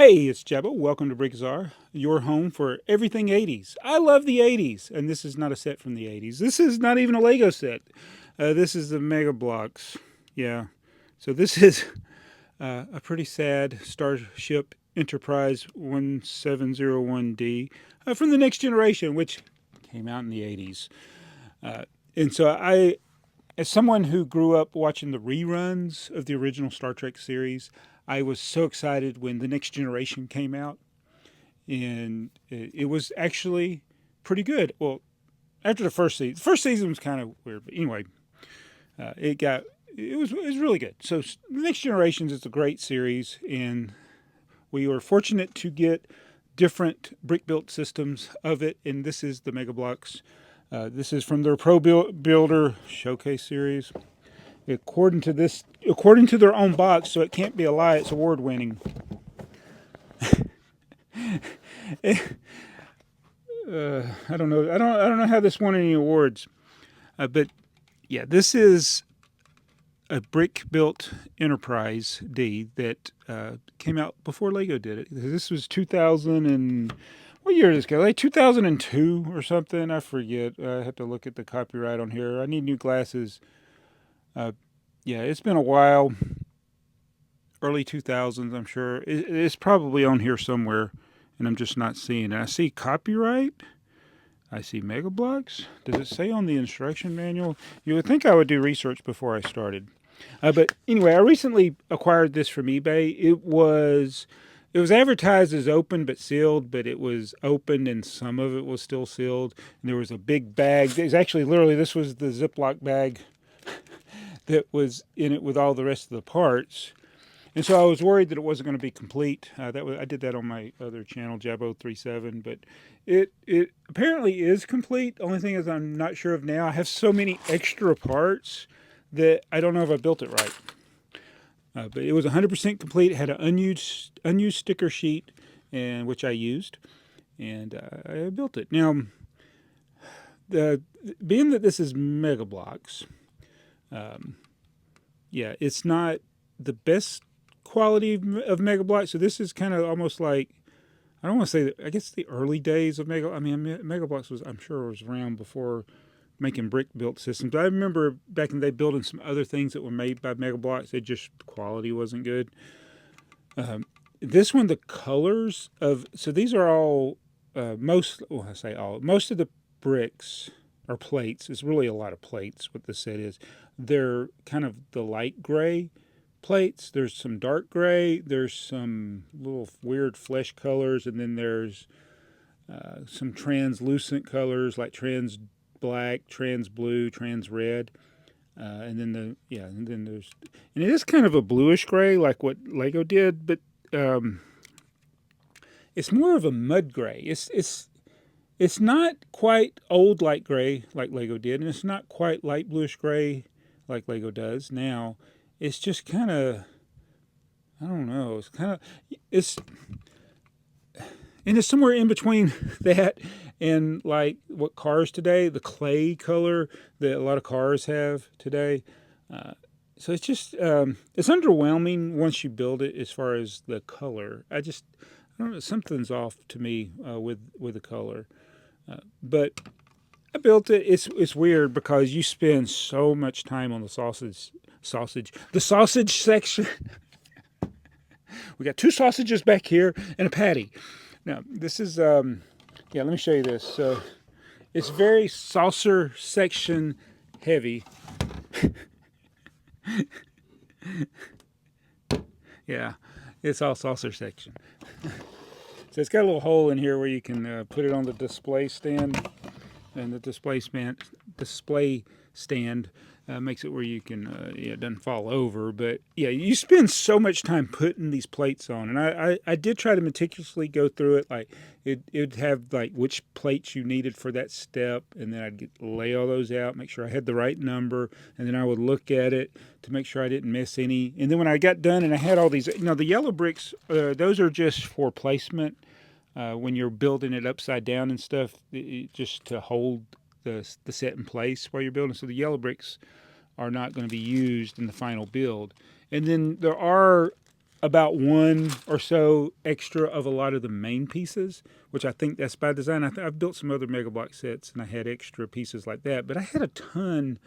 Hey, it's Jabba. Welcome to BrickTsar, your home for everything 80s. I love the 80s, and this is not a set from the 80s. This is not even a Lego set. This is the Mega Blocks. Yeah. So this is a pretty sad Starship Enterprise 1701D from the Next Generation, which came out in the 80s. And so as someone who grew up watching the reruns of the original Star Trek series, I was so excited when the Next Generation came out, and it was actually pretty good. Well, after the first season was kind of weird, but anyway, it was really good. So the Next Generations is a great series, and we were fortunate to get different brick built systems of it, and this is the Mega Blocks. This is from their ProBuilder Showcase series. According to their own box, so it can't be a lie. It's award winning. I don't know. I don't know how this won any awards, but yeah, this is a brick built Enterprise D that came out before Lego did it. This was 2000 and what year did this go? Like 2002 or something. I forget. I have to look at the copyright on here. I need new glasses. Yeah, it's been a while. Early 2000s, I'm sure. It's probably on here somewhere, and I'm just not seeing it. I see copyright. I see Mega Blocks. Does it say on the instruction manual? You would think I would do research before I started. But anyway, I recently acquired this from eBay. It was advertised as open but sealed, but it was open and some of it was still sealed. And there was a big bag. There's actually literally this was the Ziploc bag that was in it with all the rest of the parts. And so I was worried that it wasn't going to be complete. I did that on my other channel, Jabbo37, but it apparently is complete. Only thing is I'm not sure of now. I have so many extra parts that I don't know if I built it right. But it was 100% complete. It had an unused sticker sheet, and which I used, and I built it. Now, being that this is Mega Blocks, yeah, it's not the best quality of Mega Blocks. So this is kind of almost like, I don't want to say that, I guess the early days of Mega Blocks was, I'm sure, was around before making brick built systems. I remember back in the day building some other things that were made by Mega Blocks. The quality wasn't good. This one, the colors of, so these are all, most of the bricks or plates. It's really a lot of plates, what this set is. They're kind of the light gray plates. There's some dark gray. There's some little weird flesh colors, and then there's some translucent colors like trans black, trans blue, trans red, and then and it is kind of a bluish gray like what Lego did, but it's more of a mud gray. It's not quite old light gray like Lego did, and it's not quite light bluish gray like Lego does now. It's just kind of, I don't know. It's somewhere in between that and like what cars today, the clay color that a lot of cars have today. So it's just it's underwhelming once you build it as far as the color. I don't know, something's off to me with the color. But I built it. It's weird because you spend so much time on the sausage section. We got two sausages back here and a patty. Now this is yeah. Let me show you this. So it's very saucer section heavy. Yeah, it's all saucer section. So it's got a little hole in here where you can put it on the display stand, and the display stand makes it where you can it doesn't fall over. But yeah, you spend so much time putting these plates on, and I did try to meticulously go through it. Like it'd have like which plates you needed for that step, and then I'd lay all those out, make sure I had the right number, and then I would look at it to make sure I didn't miss any. And then when I got done and I had all these, the yellow bricks, those are just for placement. When you're building it upside down and stuff, just to hold the set in place while you're building. So the yellow bricks are not going to be used in the final build. And then there are about one or so extra of a lot of the main pieces, which I think that's by design. I've built some other Mega Block sets and I had extra pieces like that, but I had a ton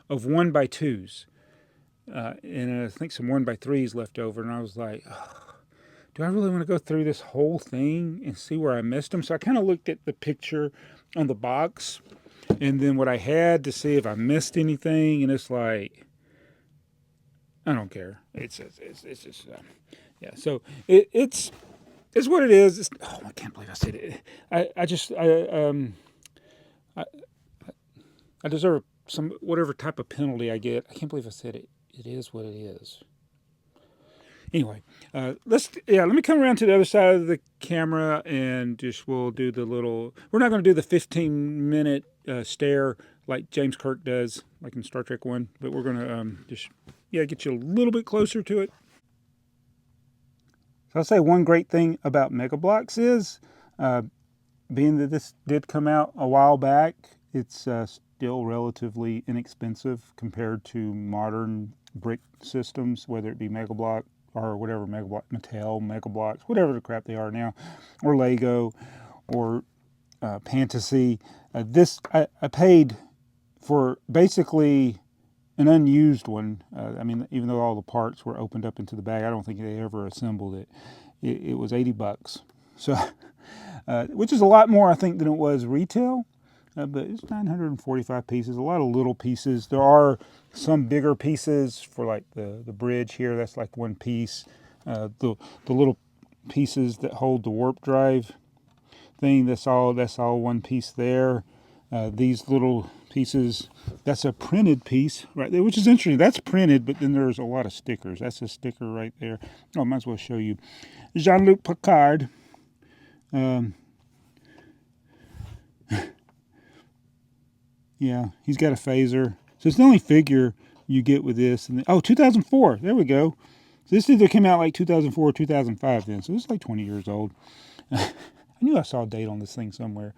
of 1x2s. And I think some 1x3s left over, and I was like, oh, do I really want to go through this whole thing and see where I missed them? So I kind of looked at the picture on the box and then what I had to see if I missed anything, and it's like, I don't care. It's just yeah. So it's what it is. Oh, I can't believe I said it. I I deserve some whatever type of penalty I get. I can't believe I said it. It is what it is. Anyway, let me come around to the other side of the camera and just we'll do the little. We're not going to do the 15-minute stare like James Kirk does, like in Star Trek One, but we're going to just get you a little bit closer to it. So I'll say one great thing about Mega Bloks is, being that this did come out a while back, it's still relatively inexpensive compared to modern brick systems, whether it be Mega Block or whatever Mega Block, Mattel, Mega Bloks, whatever the crap they are now, or Lego, or Fantasy. This I paid for basically an unused one. I mean, even though all the parts were opened up into the bag, I don't think they ever assembled it. It was $80, so which is a lot more, I think, than it was retail. But it's 945 pieces, a lot of little pieces. There are some bigger pieces for like the bridge here. That's like one piece. The little pieces that hold the warp drive thing. That's all one piece there. These little pieces, that's a printed piece right there, which is interesting. That's printed, but then there's a lot of stickers. That's a sticker right there. Oh, I might as well show you. Jean-Luc Picard. Yeah, he's got a phaser. So it's the only figure you get with this. And 2004. There we go. So this either came out like 2004 or 2005 then. So this is like 20 years old. I knew I saw a date on this thing somewhere.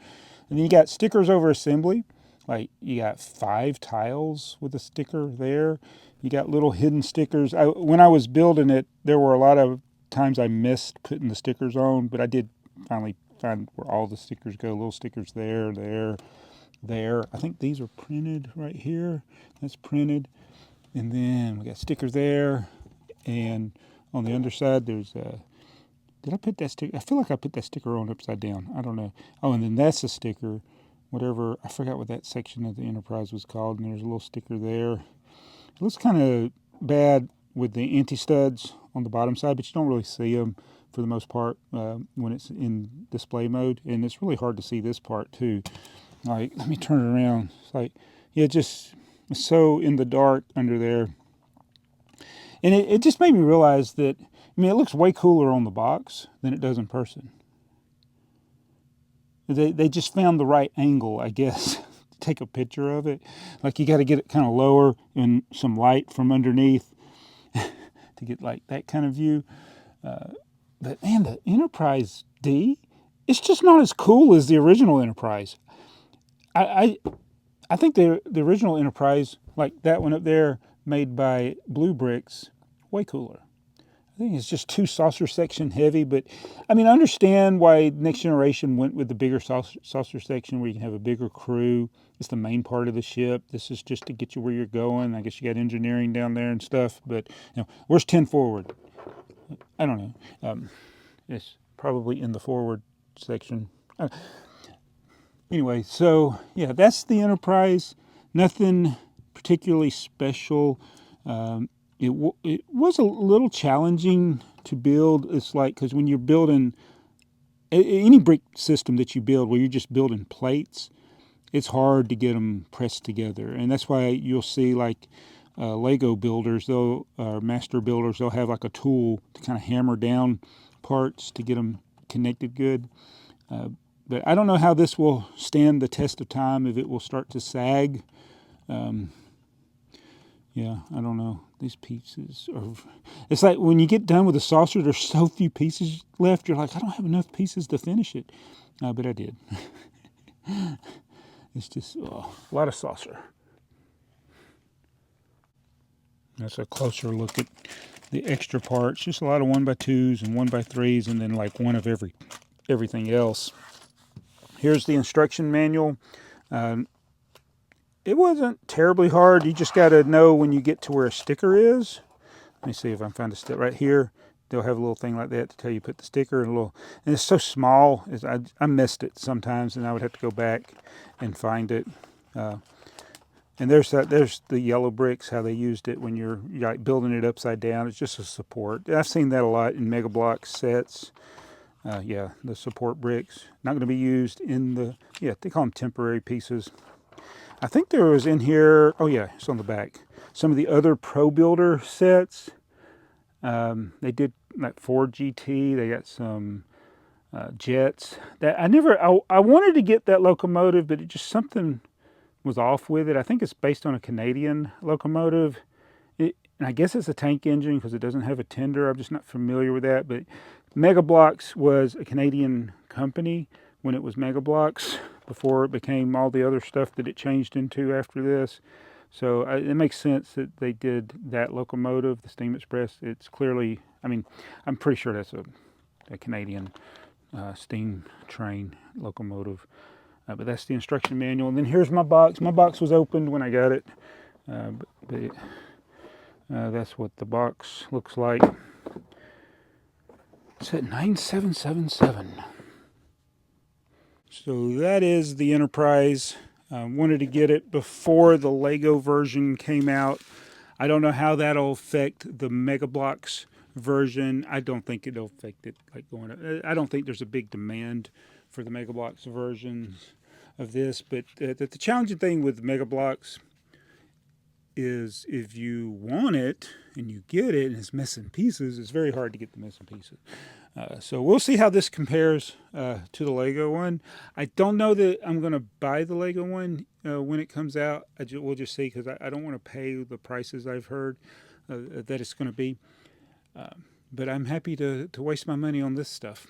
And then you got stickers over assembly. Like you got 5 tiles with a sticker there. You got little hidden stickers. When I was building it, there were a lot of times I missed putting the stickers on, but I did finally find where all the stickers go. Little stickers there. I think these are printed right here. That's printed. And then we got stickers there. And on the underside, there's did I put that sticker? I feel like I put that sticker on upside down. I don't know. Oh, and then that's a sticker. Whatever. I forgot what that section of the Enterprise was called. And there's a little sticker there. It looks kind of bad with the anti-studs on the bottom side, but you don't really see them for the most part when it's in display mode. And it's really hard to see this part too. All right, let me turn it around. It's like, just so in the dark under there. And it just made me realize that, I mean, it looks way cooler on the box than it does in person. They just found the right angle, I guess, to take a picture of it. Like you got to get it kind of lower and some light from underneath to get like that kind of view. But man, the Enterprise D, it's just not as cool as the original Enterprise. I think the original Enterprise, like that one up there, made by Blue Bricks, way cooler. I think it's just too saucer section heavy, but I mean, I understand why Next Generation went with the bigger saucer section where you can have a bigger crew. It's the main part of the ship. This is just to get you where you're going. I guess you got engineering down there and stuff, but where's 10 forward? I don't know. It's probably in the forward section. Anyway, so yeah, that's the Enterprise. Nothing particularly special. It was a little challenging to build. It's like, because when you're building any brick system that you build where you're just building plates, it's hard to get them pressed together. And that's why you'll see like Lego builders, master builders, they'll have like a tool to kind of hammer down parts to get them connected good. But I don't know how this will stand the test of time, if it will start to sag. I don't know. These pieces are... It's like when you get done with the saucer, there's so few pieces left. You're like, I don't have enough pieces to finish it. But I did. It's just a lot of saucer. That's a closer look at the extra parts. Just a lot of 1x2s and 1x3s, and then like one of everything else. Here's the instruction manual. It wasn't terribly hard. You just got to know when you get to where a sticker is. Let me see if I can find a sticker right here. They'll have a little thing like that to tell you put the sticker in a little. And it's so small. I missed it sometimes, and I would have to go back and find it. And there's the yellow bricks, how they used it when you're like building it upside down. It's just a support. I've seen that a lot in Mega BLOKS sets. Yeah, the support bricks. Not going to be used in the, yeah, they call them temporary pieces. I think there was in here, oh yeah, it's on the back. Some of the other ProBuilder sets, they did like Ford GT. They got some jets. That I wanted to get that locomotive, but it just something was off with it. I think it's based on a Canadian locomotive. And I guess it's a tank engine because it doesn't have a tender. I'm just not familiar with that. But Mega BLOKS was a Canadian company when it was Mega BLOKS, before it became all the other stuff that it changed into after this. So it makes sense that they did that locomotive, the Steam Express. It's clearly, I mean, I'm pretty sure that's a Canadian steam train locomotive. But that's the instruction manual. And then here's my box. My box was opened when I got it. That's what the box looks like. It's at 9777. So that is the Enterprise. Wanted to get it before the Lego version came out. I don't know how that'll affect the Mega BLOKS version. I don't think it'll affect it. I don't think there's a big demand for the Mega BLOKS versions of this. But the challenging thing with Mega BLOKS is if you want it and you get it and it's missing pieces, it's very hard to get the missing pieces. So we'll see how this compares to the Lego one. I don't know that I'm going to buy the Lego one when it comes out. We'll just see, because I don't want to pay the prices I've heard that it's going to be. But I'm happy to waste my money on this stuff.